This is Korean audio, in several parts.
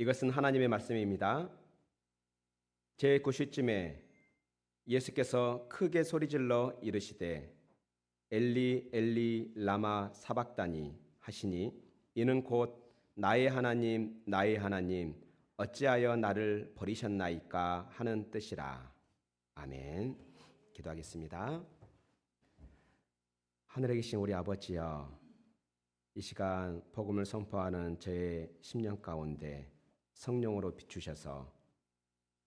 이것은 하나님의 말씀입니다. 제9시쯤에 예수께서 크게 소리질러 이르시되 엘리 엘리 라마 사박다니 하시니 이는 곧 나의 하나님 나의 하나님 어찌하여 나를 버리셨나이까 하는 뜻이라. 아멘. 기도하겠습니다. 하늘에 계신 우리 아버지여, 이 시간 복음을 선포하는 저의 심령 가운데 성령으로 비추셔서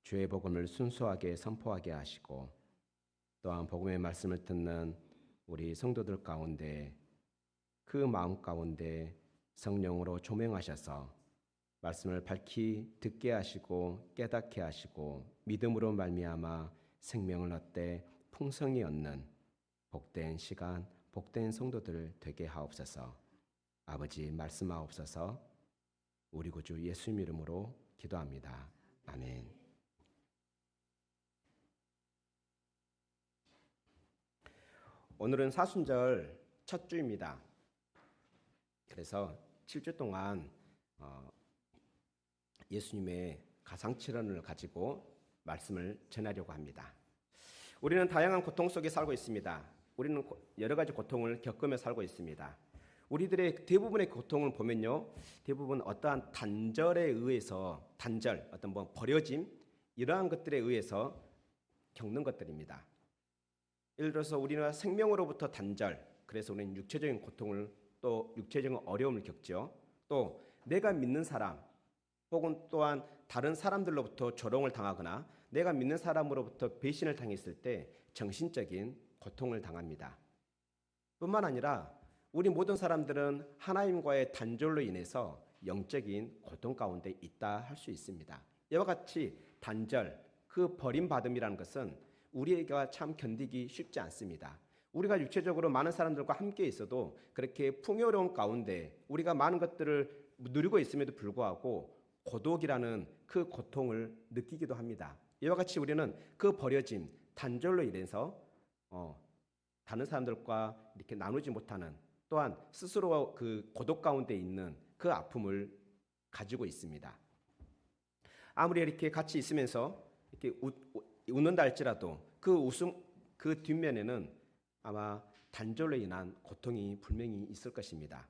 주의 복음을 순수하게 선포하게 하시고, 또한 복음의 말씀을 듣는 우리 성도들 가운데 그 마음 가운데 성령으로 조명하셔서 말씀을 밝히 듣게 하시고 깨닫게 하시고 믿음으로 말미암아 생명을 얻되 풍성히 얻는 복된 시간, 복된 성도들 되게 하옵소서. 아버지 말씀하옵소서. 우리 구주 예수님 이름으로 기도합니다. 아멘. 오늘은 사순절 첫 주입니다. 그래서 7주 동안 예수님의 가상칠언을 가지고 말씀을 전하려고 합니다. 우리는 다양한 고통 속에 살고 있습니다. 우리는 여러 가지 고통을 겪으며 살고 있습니다. 우리들의 대부분의 고통을 보면요, 대부분 어떠한 단절에 의해서, 단절, 어떤 버려짐, 이러한 것들에 의해서 겪는 것들입니다. 예를 들어서 우리는 생명으로부터 단절, 그래서 우리는 육체적인 고통을, 또 육체적인 어려움을 겪죠. 또 내가 믿는 사람 혹은 또한 다른 사람들로부터 조롱을 당하거나 내가 믿는 사람으로부터 배신을 당했을 때 정신적인 고통을 당합니다. 뿐만 아니라 우리 모든 사람들은 하나님과의 단절로 인해서 영적인 고통 가운데 있다 할 수 있습니다. 이와 같이 단절, 그 버림받음이라는 것은 우리가 참 견디기 쉽지 않습니다. 우리가 육체적으로 많은 사람들과 함께 있어도 그렇게 풍요로운 가운데 우리가 많은 것들을 누리고 있음에도 불구하고 고독이라는 그 고통을 느끼기도 합니다. 이와 같이 우리는 그 버려짐, 단절로 인해서 다른 사람들과 이렇게 나누지 못하는, 또한 스스로 그 고독 가운데 있는 그 아픔을 가지고 있습니다. 아무리 이렇게 같이 있으면서 이렇게 웃는다 할지라도 그 웃음, 그 뒷면에는 아마 단절로 인한 고통이 분명히 있을 것입니다.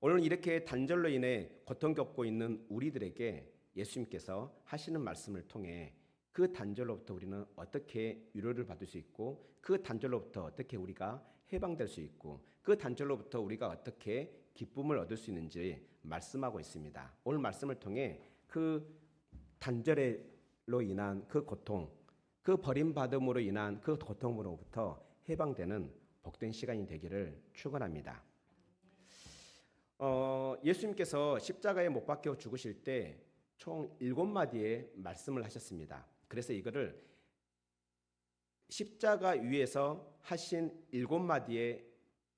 오늘 이렇게 단절로 인해 고통 겪고 있는 우리들에게 예수님께서 하시는 말씀을 통해 그 단절로부터 우리는 어떻게 위로를 받을 수 있고, 그 단절로부터 어떻게 우리가 해방될 수 있고, 그 단절로부터 우리가 어떻게 기쁨을 얻을 수 있는지 말씀하고 있습니다. 오늘 말씀을 통해 그 단절로 인한 그 고통, 그 버림받음으로 인한 그 고통으로부터 해방되는 복된 시간이 되기를 축원합니다. 예수님께서 십자가에 못 박혀 죽으실 때 총 7마디의 말씀을 하셨습니다. 그래서 이거를 십자가 위에서 하신 7마디의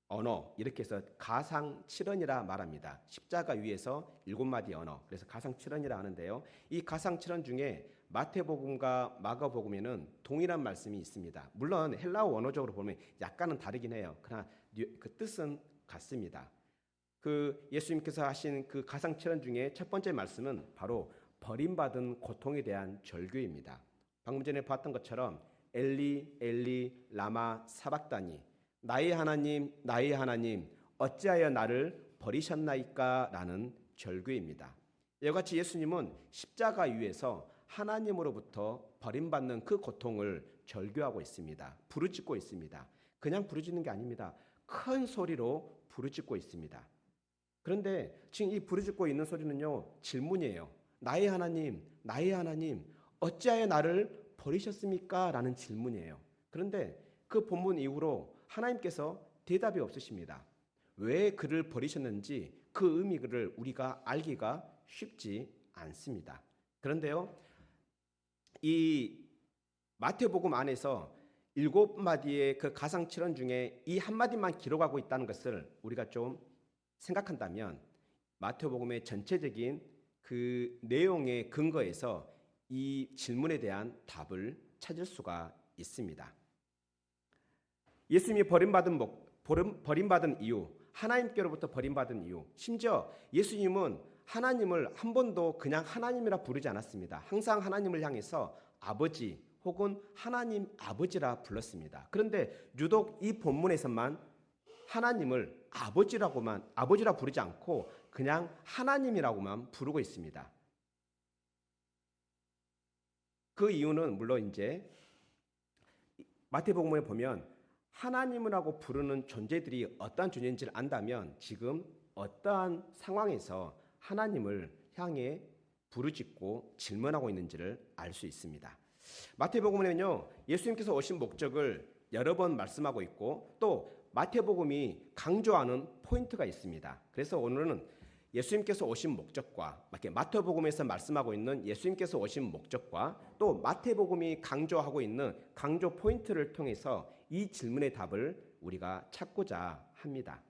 언어, 이렇게 해서 가상칠언이라 말합니다. 십자가 위에서 7마디 언어, 그래서 가상칠언이라 하는데요, 이 가상칠언 중에 마태복음과 마가복음에는 동일한 말씀이 있습니다. 물론 헬라어 원어적으로 보면 약간은 다르긴 해요. 그러나 그 뜻은 같습니다. 그 예수님께서 하신 그 가상칠언 중에 첫 번째 말씀은 바로 버림받은 고통에 대한 절규입니다. 방금 전에 봤던 것처럼 엘리 엘리 라마 사박다니, 나의 하나님 나의 하나님 어찌하여 나를 버리셨나이까 라는 절규입니다. 이와 같이 예수님은 십자가 위에서 하나님으로부터 버림받는 그 고통을 절규하고 있습니다. 부르짖고 있습니다. 그냥 부르짖는 게 아닙니다. 큰 소리로 부르짖고 있습니다. 그런데 지금 이 부르짖고 있는 소리는요, 질문이에요. 나의 하나님 어찌하여 나를 버리셨습니까? 라는 질문이에요. 그런데 그 본문 이후로 하나님께서 대답이 없으십니다. 왜 그를 버리셨는지 그 의미를 우리가 알기가 쉽지 않습니다. 그런데요, 이 마태복음 안에서 7마디의 그 가상칠언 중에 이 한마디만 기록하고 있다는 것을 우리가 좀 생각한다면 마태복음의 전체적인 그 내용의 근거에서 이 질문에 대한 답을 찾을 수가 있습니다. 예수님이 버림받은 이유, 하나님께로부터 버림받은 이유, 심지어 예수님은 하나님을 한 번도 그냥 하나님이라 부르지 않았습니다. 항상 하나님을 향해서 아버지 혹은 하나님 아버지라 불렀습니다. 그런데 유독 이 본문에서만 하나님을 아버지라 부르지 않고 그냥 하나님이라고만 부르고 있습니다. 그 이유는 물론 이제 마태복음에 보면 하나님이라고 부르는 존재들이 어떠한 존재인지를 안다면 지금 어떠한 상황에서 하나님을 향해 부르짖고 질문하고 있는지를 알 수 있습니다. 마태복음에는요, 예수님께서 오신 목적을 여러 번 말씀하고 있고 또 마태복음이 강조하는 포인트가 있습니다. 그래서 오늘은 예수님께서 오신 목적과 마태복음에서 말씀하고 있는 예수님께서 오신 목적과 또 마태복음이 강조하고 있는 강조 포인트를 통해서 이 질문의 답을 우리가 찾고자 합니다.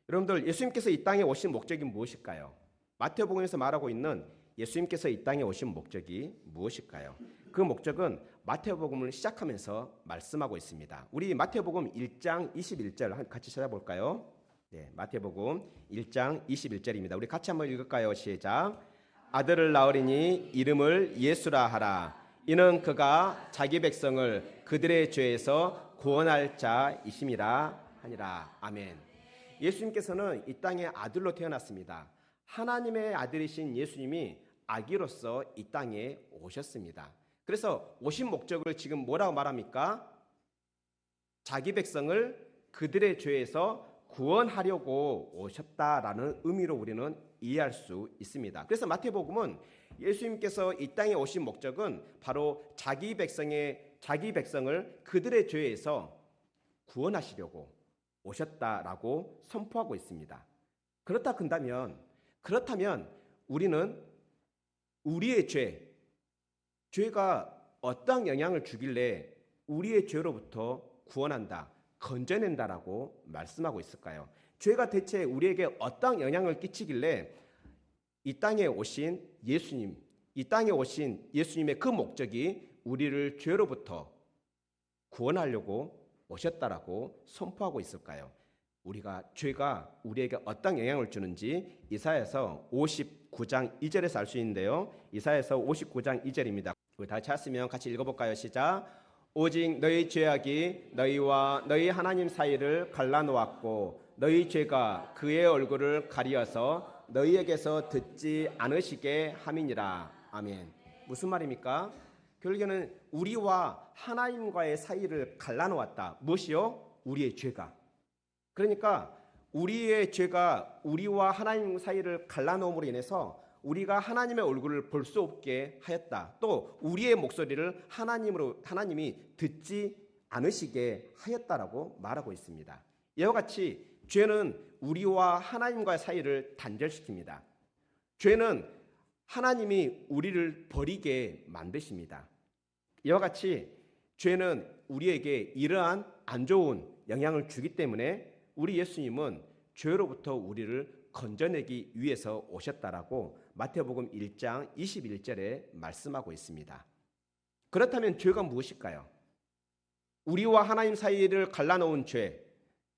여러분들, 예수님께서 이 땅에 오신 목적이 무엇일까요? 마태복음에서 말하고 있는 예수님께서 이 땅에 오신 목적이 무엇일까요? 그 목적은 마태복음을 시작하면서 말씀하고 있습니다. 우리 마태복음 1장 21절 같이 찾아볼까요? 네, 마태복음 1장 21절입니다. 우리 같이 한번 읽을까요? 시작. 아들을 낳으리니 이름을 예수라 하라. 이는 그가 자기 백성을 그들의 죄에서 구원할 자이심이라 하니라. 아멘. 예수님께서는 이 땅에 아들로 태어났습니다. 하나님의 아들이신 예수님이 아기로서 이 땅에 오셨습니다. 그래서 오신 목적을 지금 뭐라고 말합니까? 자기 백성을 그들의 죄에서 구원하려고 오셨다라는 의미로 우리는 이해할 수 있습니다. 그래서 마태복음은 예수님께서 이 땅에 오신 목적은 바로 자기 백성을 그들의 죄에서 구원하시려고 오셨다라고 선포하고 있습니다. 그렇다면 우리는 우리의 죄가 어떤 영향을 주길래 우리의 죄로부터 구원한다, 건져낸다라고 말씀하고 있을까요? 죄가 대체 우리에게 어떤 영향을 끼치길래 이 땅에 오신 예수님의 그 목적이 우리를 죄로부터 구원하려고 오셨다라고 선포하고 있을까요? 죄가 우리에게 어떤 영향을 주는지 이사야서 59장 2절에서 알 수 있는데요. 이사야서 59장 2절입니다. 우리 다 찾았으면 같이 읽어볼까요? 시작. 오직 너희 죄악이 너희와 너희 하나님 사이를 갈라놓았고 너희 죄가 그의 얼굴을 가리어서 너희에게서 듣지 않으시게 함이니라. 아멘. 무슨 말입니까? 결국에는 우리와 하나님과의 사이를 갈라놓았다. 무엇이요? 우리의 죄가. 그러니까 우리의 죄가 우리와 하나님 사이를 갈라놓음으로 인해서 우리가 하나님의 얼굴을 볼 수 없게 하였다. 또 우리의 목소리를 하나님이 듣지 않으시게 하였다라고 말하고 있습니다. 이와 같이 죄는 우리와 하나님과의 사이를 단절시킵니다. 죄는 하나님이 우리를 버리게 만드십니다. 이와 같이 죄는 우리에게 이러한 안 좋은 영향을 주기 때문에 우리 예수님은 죄로부터 우리를 건져내기 위해서 오셨다라고 마태복음 1장 21절에 말씀하고 있습니다. 그렇다면 죄가 무엇일까요? 우리와 하나님 사이를 갈라놓은 죄,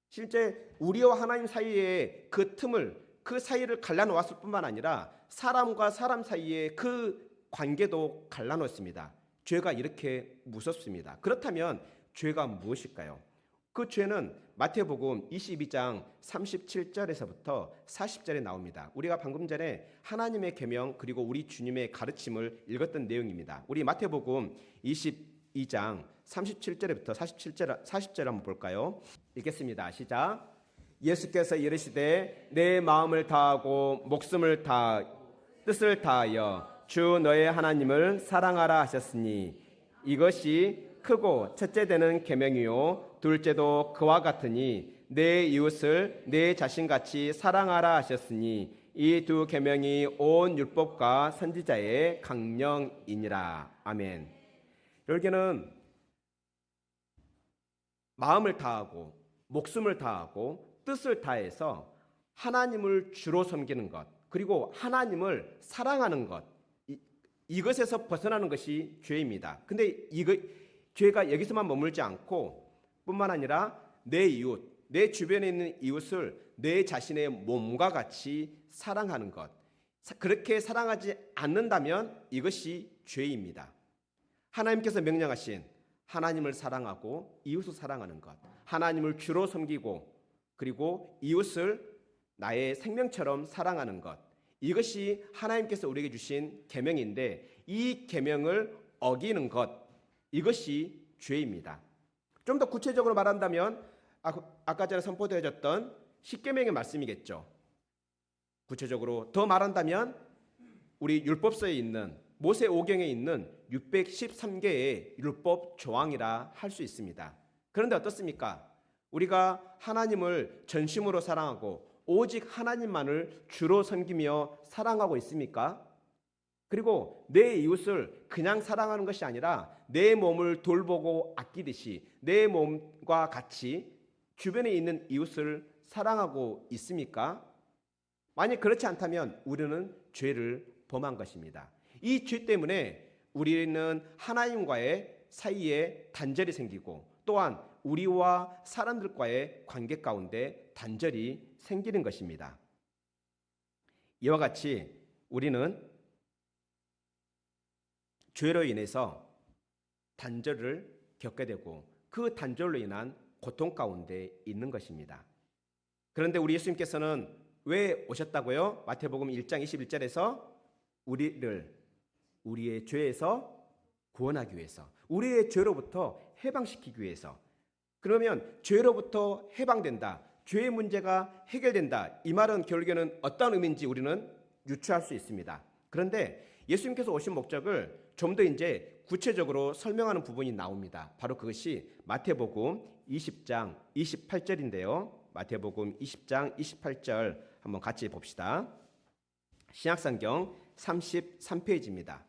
실제 우리와 하나님 사이에 그 사이를 갈라놓았을 뿐만 아니라 사람과 사람 사이에 그 관계도 갈라놓습니다. 죄가 이렇게 무섭습니다. 그렇다면 죄가 무엇일까요? 그 죄는 마태복음 22장 37절에서부터 40절에 나옵니다. 우리가 방금 전에 하나님의 계명 그리고 우리 주님의 가르침을 읽었던 내용입니다. 우리 마태복음 22장 37절부터 40절 한번 볼까요? 읽겠습니다. 시작. 예수께서 이르시되 내 마음을 다하고 목숨을 뜻을 다하여 주 너의 하나님을 사랑하라 하셨으니 이것이 크고 첫째 되는 계명이요 둘째도 그와 같으니 내 이웃을 내 자신같이 사랑하라 하셨으니 이 두 계명이 온 율법과 선지자의 강령이니라. 아멘. 여기는 마음을 다하고 목숨을 다하고 뜻을 다해서 하나님을 주로 섬기는 것 그리고 하나님을 사랑하는 것 이것에서 벗어나는 것이 죄입니다. 근데 죄가 여기서만 머물지 않고 뿐만 아니라 내 주변에 있는 이웃을 내 자신의 몸과 같이 사랑하는 것. 그렇게 사랑하지 않는다면 이것이 죄입니다. 하나님께서 명령하신 하나님을 사랑하고 이웃을 사랑하는 것, 하나님을 주로 섬기고 그리고 이웃을 나의 생명처럼 사랑하는 것, 이것이 하나님께서 우리에게 주신 계명인데 이 계명을 어기는 것, 이것이 죄입니다. 좀 더 구체적으로 말한다면 아까 전에 선포되어졌던 십계명의 말씀이겠죠. 구체적으로 더 말한다면 우리 율법서에 있는 모세 오경에 있는 613개의 율법 조항이라 할 수 있습니다. 그런데 어떻습니까? 우리가 하나님을 전심으로 사랑하고 오직 하나님만을 주로 섬기며 사랑하고 있습니까? 그리고 내 이웃을 그냥 사랑하는 것이 아니라 내 몸을 돌보고 아끼듯이 내 몸과 같이 주변에 있는 이웃을 사랑하고 있습니까? 만약 그렇지 않다면 우리는 죄를 범한 것입니다. 이 죄 때문에 우리는 하나님과의 사이에 단절이 생기고 또한 우리와 사람들과의 관계 가운데 단절이 생기는 것입니다. 이와 같이 우리는 죄로 인해서 단절을 겪게 되고 그 단절로 인한 고통 가운데 있는 것입니다. 그런데 우리 예수님께서는 왜 오셨다고요? 마태복음 1장 21절에서 우리를 우리의 죄에서 구원하기 위해서, 우리의 죄로부터 해방시키기 위해서. 그러면 죄로부터 해방된다, 죄의 문제가 해결된다, 이 말은 결국에는 어떤 의미인지 우리는 유추할 수 있습니다. 그런데 예수님께서 오신 목적을 좀 더 이제 구체적으로 설명하는 부분이 나옵니다. 바로 그것이 마태복음 20장 28절인데요. 마태복음 20장 28절 한번 같이 봅시다. 신약성경 33페이지입니다.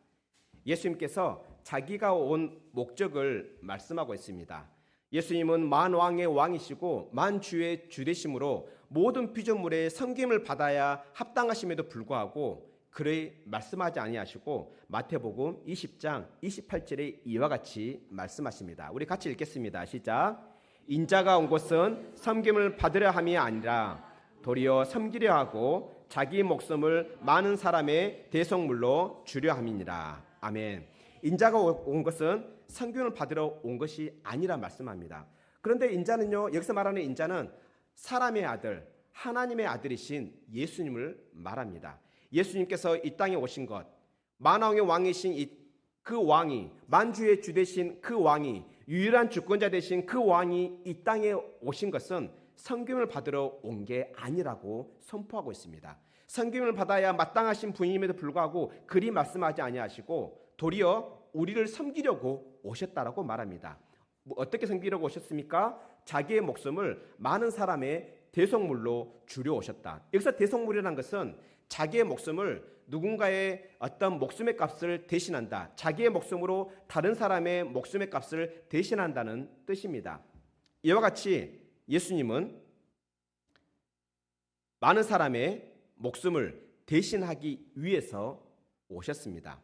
예수님께서 자기가 온 목적을 말씀하고 있습니다. 예수님은 만왕의 왕이시고 만주의 주 되심으로 모든 피조물의 섬김을 받아야 합당하심에도 불구하고 그를 말씀하지 아니하시고 마태복음 20장 28절에 이와 같이 말씀하십니다. 우리 같이 읽겠습니다. 시작. 인자가 온 것은 섬김을 받으려 함이 아니라 도리어 섬기려 하고 자기 목숨을 많은 사람의 대속물로 주려 함이니라. 아멘. 인자가 온 것은 섬김을 받으러 온 것이 아니라 말씀합니다. 그런데 인자는요, 여기서 말하는 인자는 사람의 아들, 하나님의 아들이신 예수님을 말합니다. 예수님께서 이 땅에 오신 것, 만왕의 왕이신 그 왕이, 만주의 주 되신 그 왕이, 유일한 주권자 되신 그 왕이 이 땅에 오신 것은 섬김을 받으러 온 게 아니라고 선포하고 있습니다. 섬김을 받아야 마땅하신 분임에도 불구하고 그리 말씀하지 아니하시고 도리어 우리를 섬기려고 오셨다라고 말합니다. 어떻게 섬기려고 오셨습니까? 자기의 목숨을 많은 사람의 대속물로 주려 오셨다. 여기서 대속물이라는 것은 자기의 목숨을 누군가의 어떤 목숨의 값을 대신한다, 자기의 목숨으로 다른 사람의 목숨의 값을 대신한다는 뜻입니다. 이와 같이 예수님은 많은 사람의 목숨을 대신하기 위해서 오셨습니다.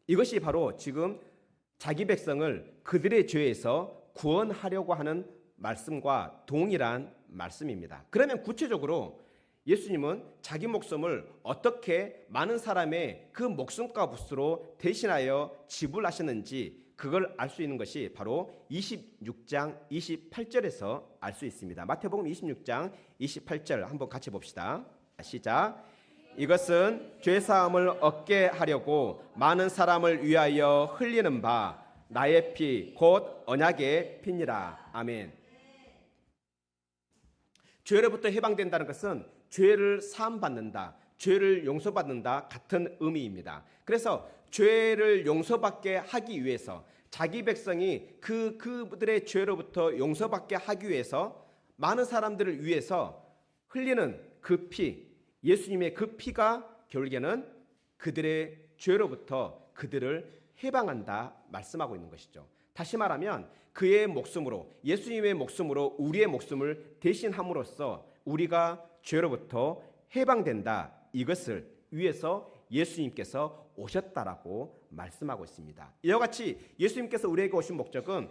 이것이 바로 지금 자기 백성을 그들의 죄에서 구원하려고 하는 말씀과 동일한 말씀입니다. 그러면 구체적으로 예수님은 자기 목숨을 어떻게 많은 사람의 그 목숨값으로 대신하여 지불하셨는지 그걸 알 수 있는 것이 바로 26장 28절에서 알 수 있습니다. 마태복음 26장 28절 한번 같이 봅시다. 시작. 이것은 죄사함을 얻게 하려고 많은 사람을 위하여 흘리는 바 나의 피 곧 언약의 피니라. 아멘. 죄로부터 해방된다는 것은 죄를 사함받는다, 죄를 용서받는다 같은 의미입니다. 그래서 죄를 용서받게 하기 위해서 자기 백성이 그들의 죄로부터 용서받게 하기 위해서 많은 사람들을 위해서 흘리는 그 피, 예수님의 그 피가 결국에는 그들의 죄로부터 그들을 해방한다 말씀하고 있는 것이죠. 다시 말하면 그의 목숨으로, 예수님의 목숨으로 우리의 목숨을 대신함으로써 우리가 죄로부터 해방된다, 이것을 위해서 예수님께서 오셨다라고 말씀하고 있습니다. 이와 같이 예수님께서 우리에게 오신 목적은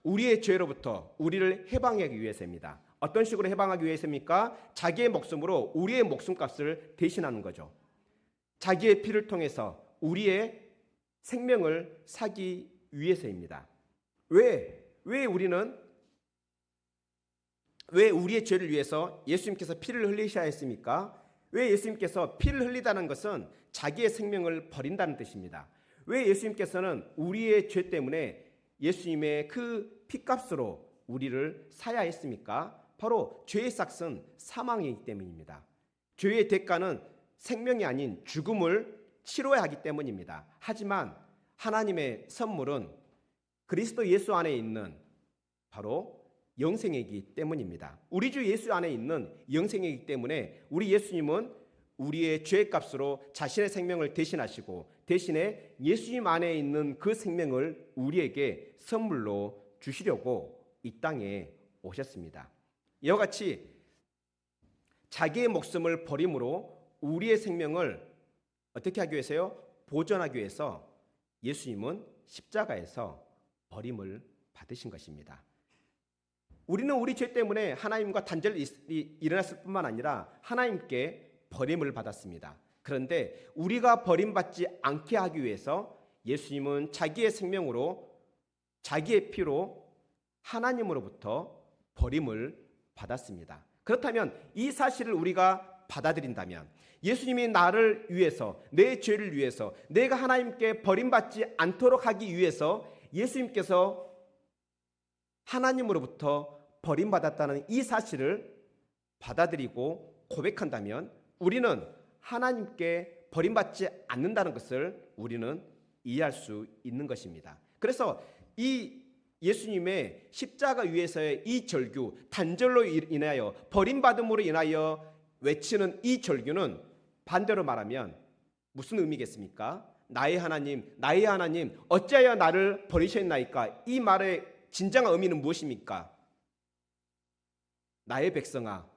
우리의 죄로부터 우리를 해방하기 위해서입니다. 어떤 식으로 해방하기 위해서입니까? 자기의 목숨으로 우리의 목숨값을 대신하는 거죠. 자기의 피를 통해서 우리의 생명을 사기 위해서입니다. 왜 우리의 죄를 위해서 예수님께서 피를 흘리셔야 했습니까? 왜 예수님께서 피를 흘리다는 것은 자기의 생명을 버린다는 뜻입니다. 왜 예수님께서는 우리의 죄 때문에 예수님의 그 피값으로 우리를 사야 했습니까? 바로 죄의 삭은 사망이기 때문입니다. 죄의 대가는 생명이 아닌 죽음을 치러야 하기 때문입니다. 하지만 하나님의 선물은 그리스도 예수 안에 있는 바로 영생이기 때문입니다. 우리 주 예수 안에 있는 영생이기 때문에 우리 예수님은 우리의 죄의 값으로 자신의 생명을 대신하시고 대신에 예수님 안에 있는 그 생명을 우리에게 선물로 주시려고 이 땅에 오셨습니다. 이와 같이 자기의 목숨을 버림으로 우리의 생명을 어떻게 하기 위해서요? 보존하기 위해서 예수님은 십자가에서 버림을 받으신 것입니다. 우리는 우리 죄 때문에 하나님과 단절이 일어났을 뿐만 아니라 하나님께 버림을 받았습니다. 그런데 우리가 버림받지 않게 하기 위해서 예수님은 자기의 생명으로 자기의 피로 하나님으로부터 버림을 받았습니다. 그렇다면 이 사실을 우리가 받아들인다면 예수님이 나를 위해서 내 죄를 위해서 내가 하나님께 버림받지 않도록 하기 위해서 예수님께서 하나님으로부터 버림받았다는 이 사실을 받아들이고 고백한다면 우리는 하나님께 버림받지 않는다는 것을 우리는 이해할 수 있는 것입니다. 그래서 이 예수님의 십자가 위에서의 이 절규, 단절로 인하여 버림받음으로 인하여 외치는 이 절규는 반대로 말하면 무슨 의미겠습니까? 나의 하나님 어찌하여 나를 버리셨나이까? 이 말의 진정한 의미는 무엇입니까? 나의 백성아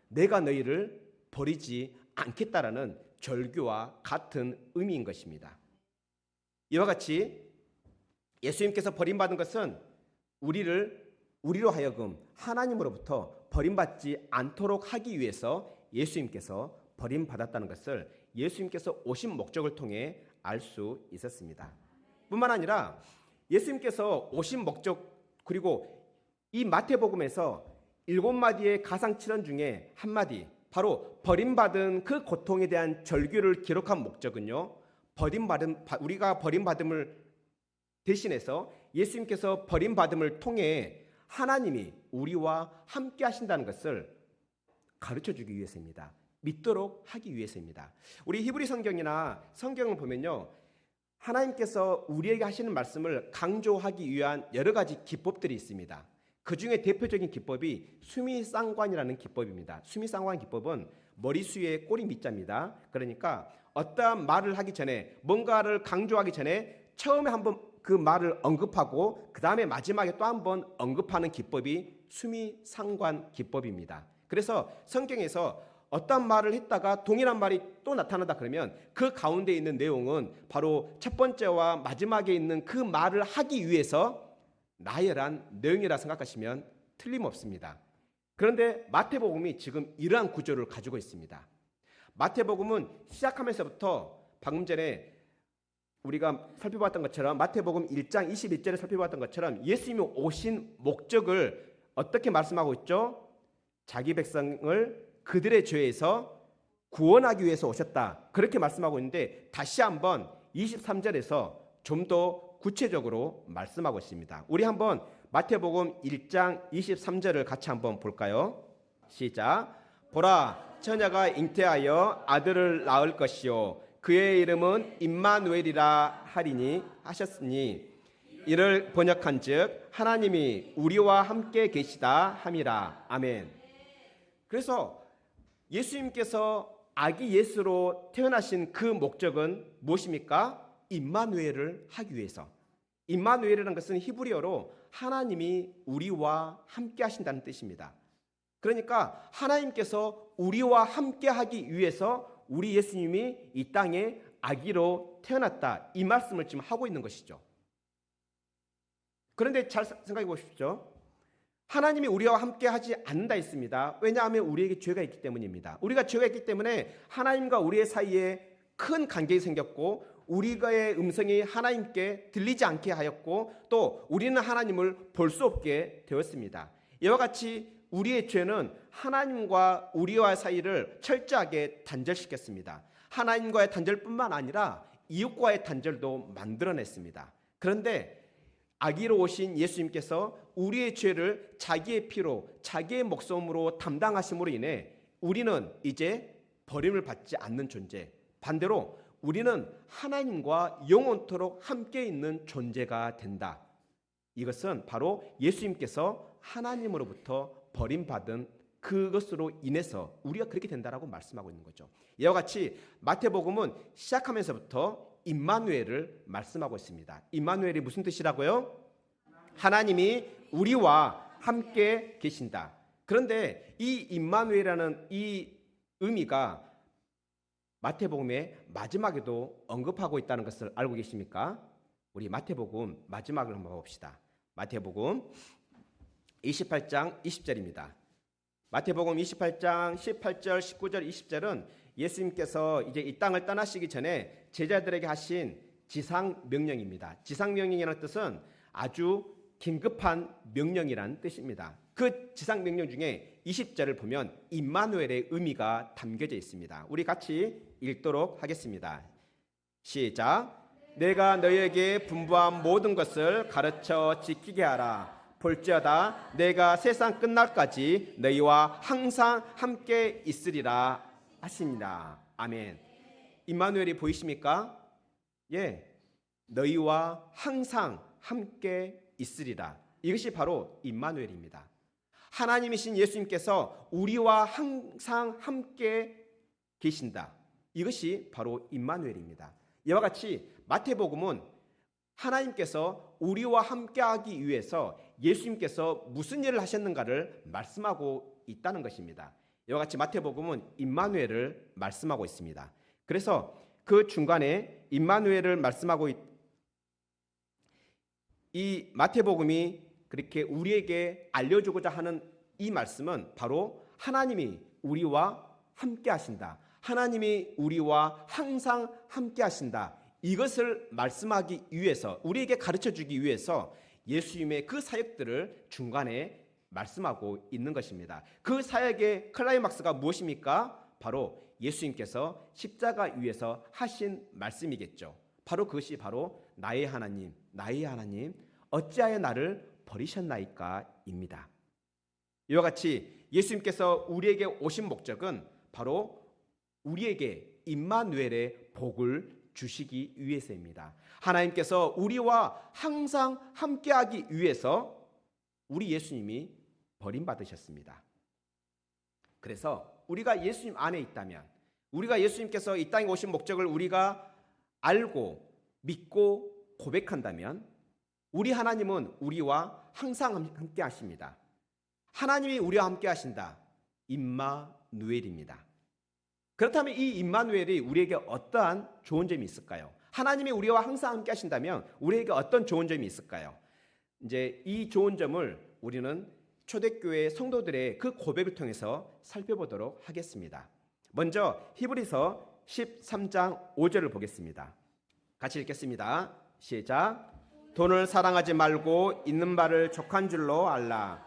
내가 너희를 버리지 않겠다라는 절규와 같은 의미인 것입니다. 이와 같이 예수님께서 버림받은 것은 우리로 하여금 하나님으로부터 버림받지 않도록 하기 위해서 예수님께서 버림받았다는 것을 예수님께서 오신 목적을 통해 알 수 있었습니다. 뿐만 아니라 예수님께서 오신 목적, 그리고 이 마태복음에서 7마디의 가상칠언 중에 한 마디, 바로 버림받은 그 고통에 대한 절규를 기록한 목적은요, 우리가 버림받음을 대신해서 예수님께서 버림받음을 통해 하나님이 우리와 함께 하신다는 것을 가르쳐주기 위해서입니다. 믿도록 하기 위해서입니다. 우리 히브리 성경이나 성경을 보면요, 하나님께서 우리에게 하시는 말씀을 강조하기 위한 여러 가지 기법들이 있습니다. 그 중에 대표적인 기법이 수미상관이라는 기법입니다. 수미상관 기법은 머리수의 꼬리 밑자입니다. 그러니까 어떠한 말을 하기 전에, 뭔가를 강조하기 전에 처음에 한번 그 말을 언급하고 그 다음에 마지막에 또 한번 언급하는 기법이 수미상관 기법입니다. 그래서 성경에서 어떤 말을 했다가 동일한 말이 또 나타나다 그러면 그 가운데 있는 내용은 바로 첫 번째와 마지막에 있는 그 말을 하기 위해서 나열한 내용이라 생각하시면 틀림없습니다. 그런데 마태복음이 지금 이러한 구조를 가지고 있습니다. 마태복음은 시작하면서부터 방금 전에 우리가 살펴봤던 것처럼 마태복음 1장 21절에 살펴봤던 것처럼 예수님이 오신 목적을 어떻게 말씀하고 있죠? 자기 백성을 그들의 죄에서 구원하기 위해서 오셨다, 그렇게 말씀하고 있는데 다시 한번 23절에서 좀 더 구체적으로 말씀하고 있습니다. 우리 한번 마태복음 1장 23절을 같이 한번 볼까요? 시작. 보라, 처녀가 잉태하여 아들을 낳을 것이요 그의 이름은 임마누엘이라 하리니 하셨으니 이를 번역한즉 하나님이 우리와 함께 계시다 함이라. 아멘. 그래서 예수님께서 아기 예수로 태어나신 그 목적은 무엇입니까? 임마누엘을 하기 위해서. 임마누엘이라는 것은 히브리어로 하나님이 우리와 함께 하신다는 뜻입니다. 그러니까 하나님께서 우리와 함께 하기 위해서 우리 예수님이 이 땅에 아기로 태어났다, 이 말씀을 지금 하고 있는 것이죠. 그런데 잘 생각해 보십시오. 하나님이 우리와 함께 하지 않는다 했습니다. 왜냐하면 우리에게 죄가 있기 때문입니다. 우리가 죄가 있기 때문에 하나님과 우리의 사이에 큰 간격이 생겼고 우리의 음성이 하나님께 들리지 않게 하였고 또 우리는 하나님을 볼 수 없게 되었습니다. 이와 같이 우리의 죄는 하나님과 우리와 사이를 철저하게 단절시켰습니다. 하나님과의 단절뿐만 아니라 이웃과의 단절도 만들어냈습니다. 그런데 아기로 오신 예수님께서 우리의 죄를 자기의 피로 자기의 목숨으로 담당하심으로 인해 우리는 이제 버림을 받지 않는 존재, 반대로 우리는 하나님과 영원토록 함께 있는 존재가 된다. 이것은 바로 예수님께서 하나님으로부터 버림받은 그것으로 인해서 우리가 그렇게 된다라고 말씀하고 있는 거죠. 이와 같이 마태복음은 시작하면서부터 임마누엘을 말씀하고 있습니다. 임마누엘이 무슨 뜻이라고요? 하나님이 우리와 함께 계신다. 그런데 이 임마누엘이라는 이 의미가 마태복음의 마지막에도 언급하고 있다는 것을 알고 계십니까? 우리 마태복음 마지막을 한번 봅시다. 마태복음 28장 20절입니다. 마태복음 28장 18절, 19절, 20절은 예수님께서 이제 이 땅을 떠나시기 전에 제자들에게 하신 지상 명령입니다. 지상 명령이라는 뜻은 아주 긴급한 명령이라는 뜻입니다. 그 지상 명령 중에 20절을 보면 임마누엘의 의미가 담겨져 있습니다. 우리 같이 읽도록 하겠습니다. 시작. 내가 너희에게 분부한 모든 것을 가르쳐 지키게 하라. 볼지어다 내가 세상 끝날까지 너희와 항상 함께 있으리라 하십니다. 아멘. 임마누엘이 보이십니까? 예, 너희와 항상 함께 있으리라. 이것이 바로 임마누엘입니다. 하나님이신 예수님께서 우리와 항상 함께 계신다. 이것이 바로 임마누엘입니다. 이와 같이 마태복음은 하나님께서 우리와 함께하기 위해서 예수님께서 무슨 일을 하셨는가를 말씀하고 있다는 것입니다. 이와 같이 마태복음은 임마누엘을 말씀하고 있습니다. 그래서 그 중간에 임마누엘을 말씀하고 이 마태복음이 그렇게 우리에게 알려주고자 하는 이 말씀은 바로 하나님이 우리와 함께 하신다. 하나님이 우리와 항상 함께 하신다. 이것을 말씀하기 위해서 우리에게 가르쳐주기 위해서 예수님의 그 사역들을 중간에 말씀하고 있는 것입니다. 그 사역의 클라이막스가 무엇입니까? 바로 예수님께서 십자가 위에서 하신 말씀이겠죠. 바로 그것이 바로 나의 하나님, 나의 하나님 어찌하여 나를 버리셨나이까입니다. 이와 같이 예수님께서 우리에게 오신 목적은 바로 우리에게 임마누엘의 복을 주시기 위해서입니다. 하나님께서 우리와 항상 함께하기 위해서 우리 예수님이 버림받으셨습니다. 그래서 우리가 예수님 안에 있다면, 우리가 예수님께서 이 땅에 오신 목적을 우리가 알고 믿고 고백한다면 우리 하나님은 우리와 항상 함께 하십니다. 하나님이 우리와 함께 하신다. 임마누엘입니다. 그렇다면 이 임마누엘이 우리에게 어떠한 좋은 점이 있을까요? 하나님이 우리와 항상 함께 하신다면 우리에게 어떤 좋은 점이 있을까요? 이제 이 좋은 점을 우리는 초대교회 성도들의 그 고백을 통해서 살펴보도록 하겠습니다. 먼저 히브리서 13장 5절을 보겠습니다. 같이 읽겠습니다. 시작. 돈을 사랑하지 말고 있는 바를 족한 줄로 알라.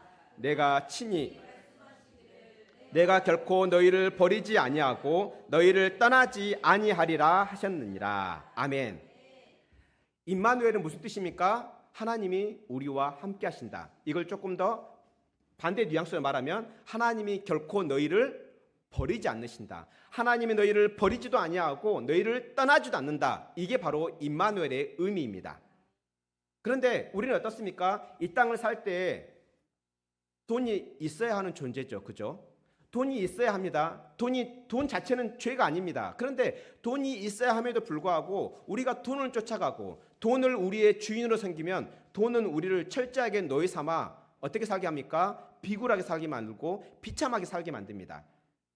내가 결코 너희를 버리지 아니하고 너희를 떠나지 아니하리라 하셨느니라. 아멘. 임마누엘은 무슨 뜻입니까? 하나님이 우리와 함께 하신다. 이걸 조금 더 반대 뉘앙스로 말하면 하나님이 결코 너희를 버리지 않으신다. 하나님이 너희를 버리지도 아니하고 너희를 떠나지도 않는다. 이게 바로 임마누엘의 의미입니다. 그런데 우리는 어떻습니까? 이 땅을 살 때 돈이 있어야 하는 존재죠. 그죠? 돈이 있어야 합니다. 돈 자체는 죄가 아닙니다. 그런데 돈이 있어야 함에도 불구하고 우리가 돈을 쫓아가고 돈을 우리의 주인으로 섬기면 돈은 우리를 철저하게 노예 삼아 어떻게 살게 합니까? 비굴하게 살게 만들고 비참하게 살게 만듭니다.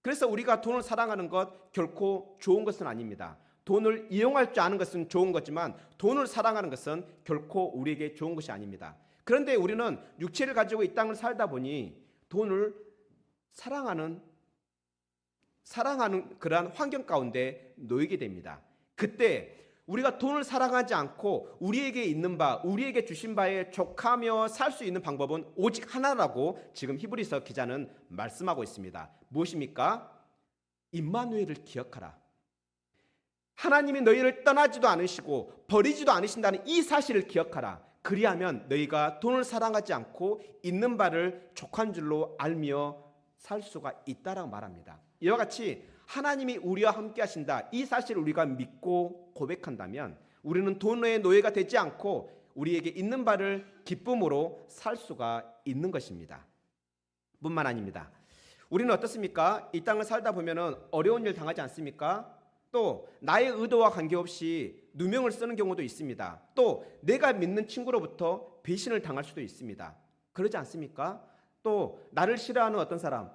그래서 우리가 돈을 사랑하는 것 결코 좋은 것은 아닙니다. 돈을 이용할 줄 아는 것은 좋은 거지만 돈을 사랑하는 것은 결코 우리에게 좋은 것이 아닙니다. 그런데 우리는 육체를 가지고 이 땅을 살다 보니 돈을 사랑하는 그러한 환경 가운데 놓이게 됩니다. 그때 우리가 돈을 사랑하지 않고 우리에게 있는 바, 우리에게 주신 바에 족하며 살 수 있는 방법은 오직 하나라고 지금 히브리서 기자는 말씀하고 있습니다. 무엇입니까? 임마누엘을 기억하라. 하나님이 너희를 떠나지도 않으시고 버리지도 않으신다는 이 사실을 기억하라. 그리하면 너희가 돈을 사랑하지 않고 있는 바를 족한 줄로 알며 살 수가 있다라고 말합니다. 이와 같이 하나님이 우리와 함께 하신다, 이 사실을 우리가 믿고 고백한다면 우리는 돈의 노예가 되지 않고 우리에게 있는 바를 기쁨으로 살 수가 있는 것입니다. 뿐만 아닙니다. 우리는 어떻습니까? 이 땅을 살다 보면 어려운 일 당하지 않습니까? 또 나의 의도와 관계없이 누명을 쓰는 경우도 있습니다. 또 내가 믿는 친구로부터 배신을 당할 수도 있습니다. 그러지 않습니까? 또 나를 싫어하는 어떤 사람,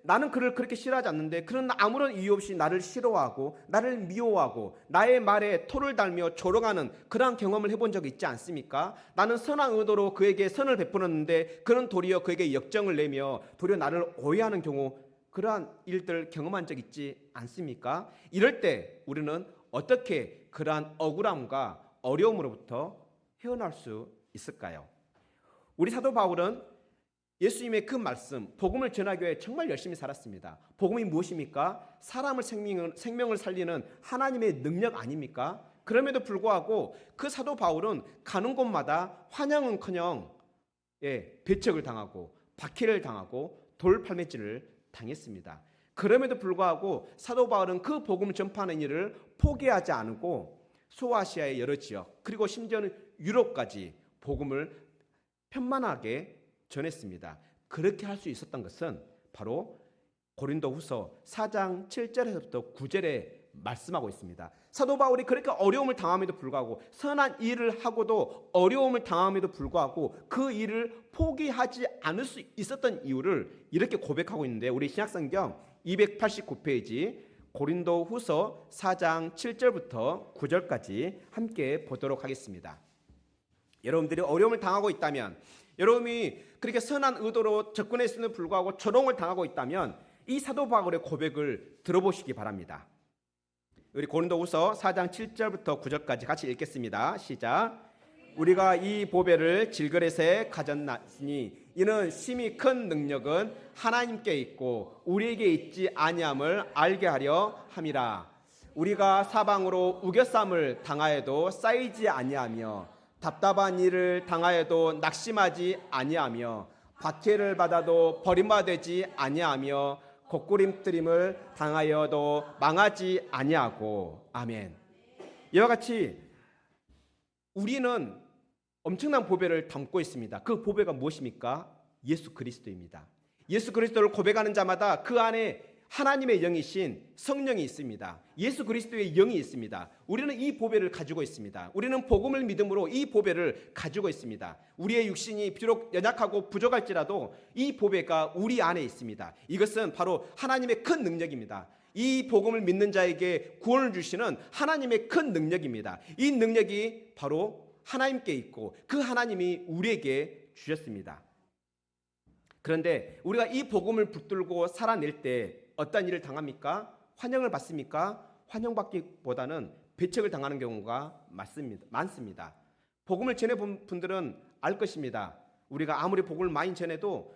나는 그를 그렇게 싫어하지 않는데 그는 아무런 이유 없이 나를 싫어하고 나를 미워하고 나의 말에 토를 달며 조롱하는 그러한 경험을 해본 적이 있지 않습니까? 나는 선한 의도로 그에게 선을 베풀었는데 그는 도리어 그에게 역정을 내며 도리어 나를 오해하는 경우, 그러한 일들 경험한 적 있지 않습니까? 이럴 때 우리는 어떻게 그러한 억울함과 어려움으로부터 헤어날 수 있을까요? 우리 사도 바울은 예수님의 그 말씀, 복음을 전하기 위해 정말 열심히 살았습니다. 복음이 무엇입니까? 사람을 생명을 살리는 하나님의 능력 아닙니까? 그럼에도 불구하고 그 사도 바울은 가는 곳마다 환영은커녕 배척을 당하고 박해를 당하고 돌팔매질을 당했습니다. 그럼에도 불구하고 사도 바울은 그 복음을 전파하는 일을 포기하지 않고 소아시아의 여러 지역, 그리고 심지어는 유럽까지 복음을 편만하게 전했습니다. 그렇게 할 수 있었던 것은 바로 고린도후서 4장 7절에서부터 9절에 말씀하고 있습니다. 사도 바울이 그렇게 어려움을 당함에도 불구하고, 선한 일을 하고도 어려움을 당함에도 불구하고 그 일을 포기하지 않을 수 있었던 이유를 이렇게 고백하고 있는데, 우리 신약성경 289페이지 고린도후서 4장 7절부터 9절까지 함께 보도록 하겠습니다. 여러분들이 어려움을 당하고 있다면, 여러분이 그렇게 선한 의도로 접근했음에도 불구하고 조롱을 당하고 있다면 이 사도 바울의 고백을 들어보시기 바랍니다. 우리 고린도후서 4장 7절부터 9절까지 같이 읽겠습니다. 시작. 우리가 이 보배를 질그릇에 가졌나니 이는 심히 큰 능력은 하나님께 있고 우리에게 있지 아니함을 알게 하려 함이라. 우리가 사방으로 우겨쌈을 당하여도 쌓이지 아니하며 답답한 일을 당하여도 낙심하지 아니하며 박해를 받아도 버림받지 아니하며 곡구림뜨림을 당하여도 망하지 아니하고. 아멘. 이와 같이 우리는 엄청난 보배를 담고 있습니다. 그 보배가 무엇입니까? 예수 그리스도입니다. 예수 그리스도를 고백하는 자마다 그 안에 하나님의 영이신 성령이 있습니다. 예수 그리스도의 영이 있습니다. 우리는 이 보배를 가지고 있습니다. 우리는 복음을 믿음으로 이 보배를 가지고 있습니다. 우리의 육신이 비록 연약하고 부족할지라도 이 보배가 우리 안에 있습니다. 이것은 바로 하나님의 큰 능력입니다. 이 복음을 믿는 자에게 구원을 주시는 하나님의 큰 능력입니다. 이 능력이 바로 하나님께 있고 그 하나님이 우리에게 주셨습니다. 그런데 우리가 이 복음을 붙들고 살아낼 때 어떤 일을 당합니까? 환영을 받습니까? 환영받기보다는 배척을 당하는 경우가 많습니다. 복음을 전해본 분들은 알 것입니다. 우리가 아무리 복음을 많이 전해도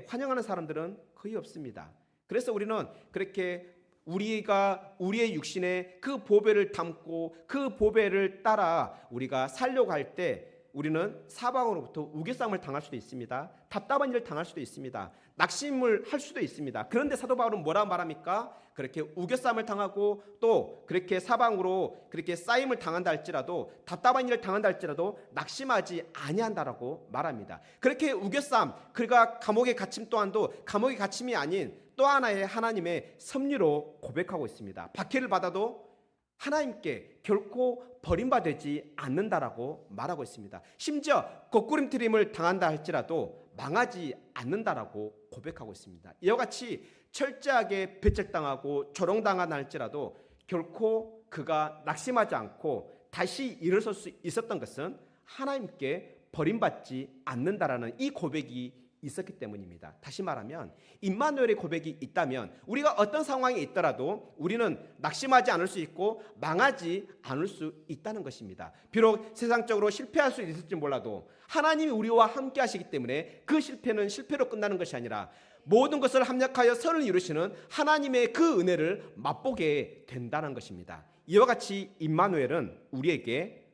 환영하는 사람들은 거의 없습니다. 그래서 우리는 그렇게 우리가 우리의 육신에 그 보배를 담고 그 보배를 따라 우리가 살려고 할 때 우리는 사방으로부터 우겨쌈을 당할 수도 있습니다. 답답한 일을 당할 수도 있습니다. 낙심을 할 수도 있습니다. 그런데 사도 바울은 뭐라고 말합니까? 그렇게 우겨쌈을 당하고 또 그렇게 사방으로 그렇게 쌓임을 당한다 할지라도, 답답한 일을 당한다 할지라도 낙심하지 아니한다라고 말합니다. 그렇게 우겨쌈, 그가 감옥에 갇힘 또한도 감옥의 갇힘이 아닌 또 하나의 하나님의 섭리로 고백하고 있습니다. 박해를 받아도 하나님께 결코 버림받지 않는다라고 말하고 있습니다. 심지어 곡구림트림을 당한다 할지라도 망하지 않는다라고 고백하고 있습니다. 이와 같이 철저하게 배척당하고 조롱당한다 할지라도 결코 그가 낙심하지 않고 다시 일어설 수 있었던 것은 하나님께 버림받지 않는다라는 이 고백이 있었기 때문입니다. 다시 말하면 임마누엘의 고백이 있다면 우리가 어떤 상황에 있더라도 우리는 낙심하지 않을 수 있고 망하지 않을 수 있다는 것입니다. 비록 세상적으로 실패할 수 있을지 몰라도 하나님이 우리와 함께 하시기 때문에 그 실패는 실패로 끝나는 것이 아니라 모든 것을 합력하여 선을 이루시는 하나님의 그 은혜를 맛보게 된다는 것입니다. 이와 같이 임마누엘은 우리에게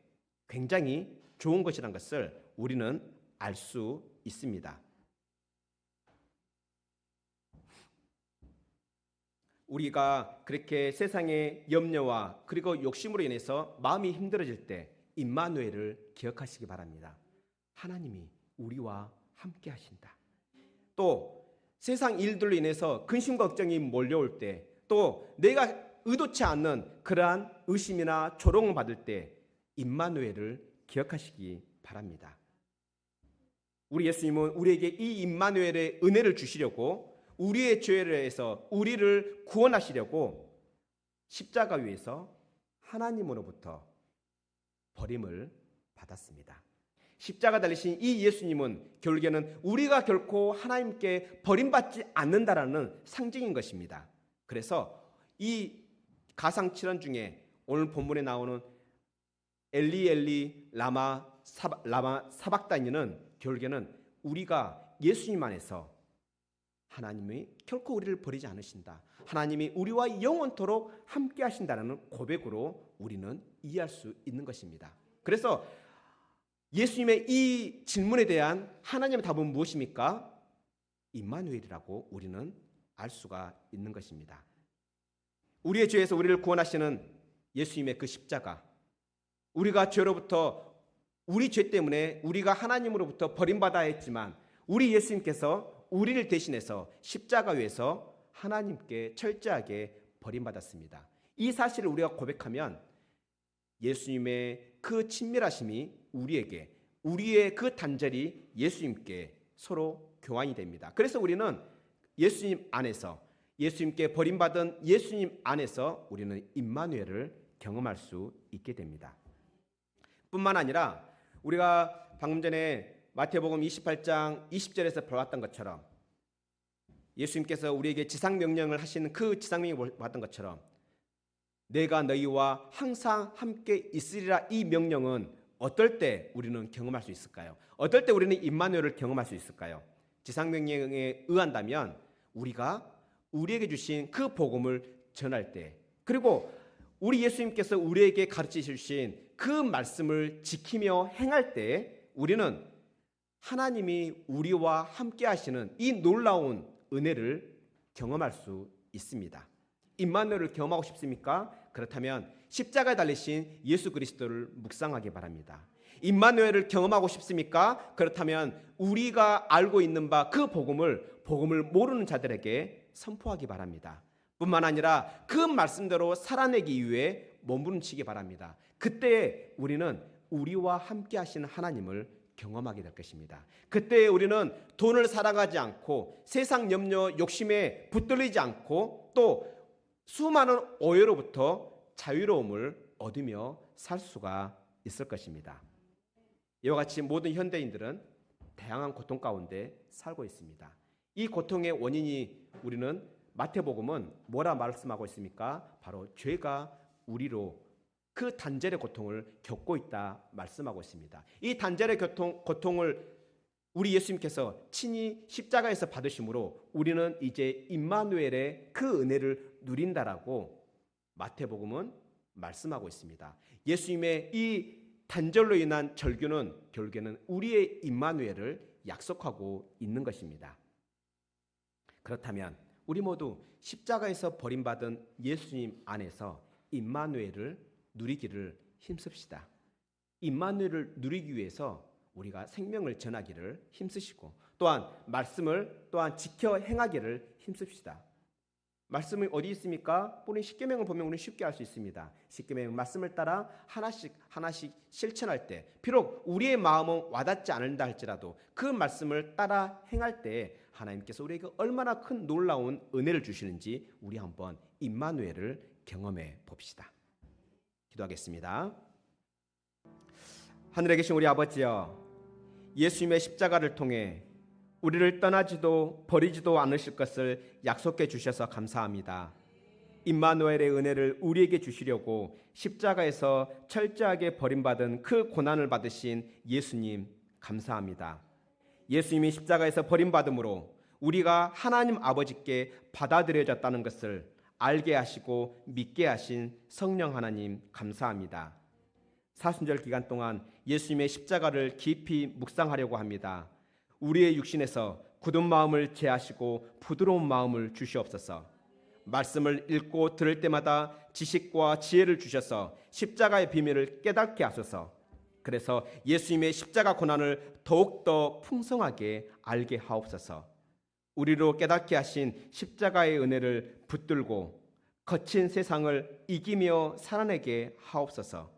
굉장히 좋은 것이라는 것을 우리는 알 수 있습니다. 우리가 그렇게 세상의 염려와 그리고 욕심으로 인해서 마음이 힘들어질 때 임마누엘을 기억하시기 바랍니다. 하나님이 우리와 함께 하신다. 또 세상 일들로 인해서 근심과 걱정이 몰려올 때, 또 내가 의도치 않는 그러한 의심이나 조롱을 받을 때 임마누엘을 기억하시기 바랍니다. 우리 예수님은 우리에게 이 임마누엘의 은혜를 주시려고, 우리의 죄를 해서 우리를 구원하시려고 십자가 위에서 하나님으로부터 버림을 받았습니다. 십자가 달리신 이 예수님은 결국에는 우리가 결코 하나님께 버림받지 않는다라는 상징인 것입니다. 그래서 이 가상 7원 중에 오늘 본문에 나오는 엘리 엘리 라마 사박다니는 결국에는 우리가 예수님 안에서 하나님이 결코 우리를 버리지 않으신다, 하나님이 우리와 영원토록 함께 하신다는 고백으로 우리는 이해할 수 있는 것입니다. 그래서 예수님의 이 질문에 대한 하나님의 답은 무엇입니까? 임마누엘이라고 우리는 알 수가 있는 것입니다. 우리의 죄에서 우리를 구원하시는 예수님의 그 십자가, 우리가 죄로부터, 우리 죄 때문에 우리가 하나님으로부터 버림받아야 했지만 우리 예수님께서 우리를 대신해서 십자가 위에서 하나님께 철저하게 버림받았습니다. 이 사실을 우리가 고백하면 예수님의 그 친밀하심이 우리에게, 우리의 그 단절이 예수님께 서로 교환이 됩니다. 그래서 우리는 예수님 안에서, 예수님께 버림받은 예수님 안에서 우리는 임마누엘을 경험할 수 있게 됩니다. 뿐만 아니라 우리가 방금 전에 마태복음 28장 20절에서 보았던 것처럼 예수님께서 우리에게 지상명령을 하시는 그 지상명령을 봤던 것처럼 내가 너희와 항상 함께 있으리라, 이 명령은 어떨 때 우리는 경험할 수 있을까요? 어떨 때 우리는 임마누엘을 경험할 수 있을까요? 지상명령에 의한다면 우리가 우리에게 주신 그 복음을 전할 때, 그리고 우리 예수님께서 우리에게 가르쳐 주신 그 말씀을 지키며 행할 때 우리는 하나님이 우리와 함께 하시는 이 놀라운 은혜를 경험할 수 있습니다. 임마누엘을 경험하고 싶습니까? 그렇다면 십자가에 달리신 예수 그리스도를 묵상하기 바랍니다. 임마누엘을 경험하고 싶습니까? 그렇다면 우리가 알고 있는 바 그 복음을 모르는 자들에게 선포하기 바랍니다. 뿐만 아니라 그 말씀대로 살아내기 위해 몸부림치기 바랍니다. 그때 우리는 우리와 함께 하시는 하나님을 경험하게 될 것입니다. 그때 우리는 돈을 사랑하지 않고 세상 염려 욕심에 붙들리지 않고 또 수많은 오해로부터 자유로움을 얻으며 살 수가 있을 것입니다. 이와 같이 모든 현대인들은 다양한 고통 가운데 살고 있습니다. 이 고통의 원인이 우리는 마태복음은 뭐라 말씀하고 있습니까? 바로 죄가 우리로 그 단절의 고통을 겪고 있다 말씀하고 있습니다. 이 단절의 고통을 우리 예수님께서 친히 십자가에서 받으심으로 우리는 이제 임마누엘의 그 은혜를 누린다라고 마태복음은 말씀하고 있습니다. 예수님의 이 단절로 인한 절규는 결국에는 우리의 임마누엘을 약속하고 있는 것입니다. 그렇다면 우리 모두 십자가에서 버림받은 예수님 안에서 임마누엘을 누리기를 힘씁시다. 임마누엘을 누리기 위해서 우리가 생명을 전하기를 힘쓰시고 또한 말씀을 또한 지켜 행하기를 힘씁시다. 말씀이 어디 있습니까? 우리 십계명을 보면 우리는 쉽게 알 수 있습니다. 십계명 말씀을 따라 하나씩 실천할 때, 비록 우리의 마음은 와닿지 않는다 할지라도 그 말씀을 따라 행할 때 하나님께서 우리에게 얼마나 큰 놀라운 은혜를 주시는지 우리 한번 임마누엘을 경험해 봅시다. 기도하겠습니다. 하늘에 계신 우리 아버지여, 예수님의 십자가를 통해 우리를 떠나지도 버리지도 않으실 것을 약속해 주셔서 감사합니다. 임마누엘의 은혜를 우리에게 주시려고 십자가에서 철저하게 버림받은 그 고난을 받으신 예수님 감사합니다. 예수님이 십자가에서 버림받음으로 우리가 하나님 아버지께 받아들여졌다는 것을 알게 하시고 믿게 하신 성령 하나님 감사합니다. 사순절 기간 동안 예수님의 십자가를 깊이 묵상하려고 합니다. 우리의 육신에서 굳은 마음을 제하시고 부드러운 마음을 주시옵소서. 말씀을 읽고 들을 때마다 지식과 지혜를 주셔서 십자가의 비밀을 깨닫게 하소서. 그래서 예수님의 십자가 고난을 더욱더 풍성하게 알게 하옵소서. 우리로 깨닫게 하신 십자가의 은혜를 붙들고 거친 세상을 이기며 살아내게 하옵소서.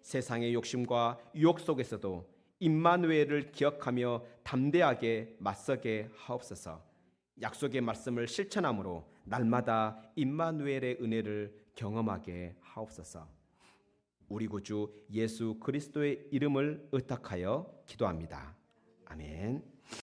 세상의 욕심과 유혹 속에서도 임마누엘을 기억하며 담대하게 맞서게 하옵소서. 약속의 말씀을 실천함으로 날마다 임마누엘의 은혜를 경험하게 하옵소서. 우리 구주 예수 그리스도의 이름을 의탁하여 기도합니다. 아멘.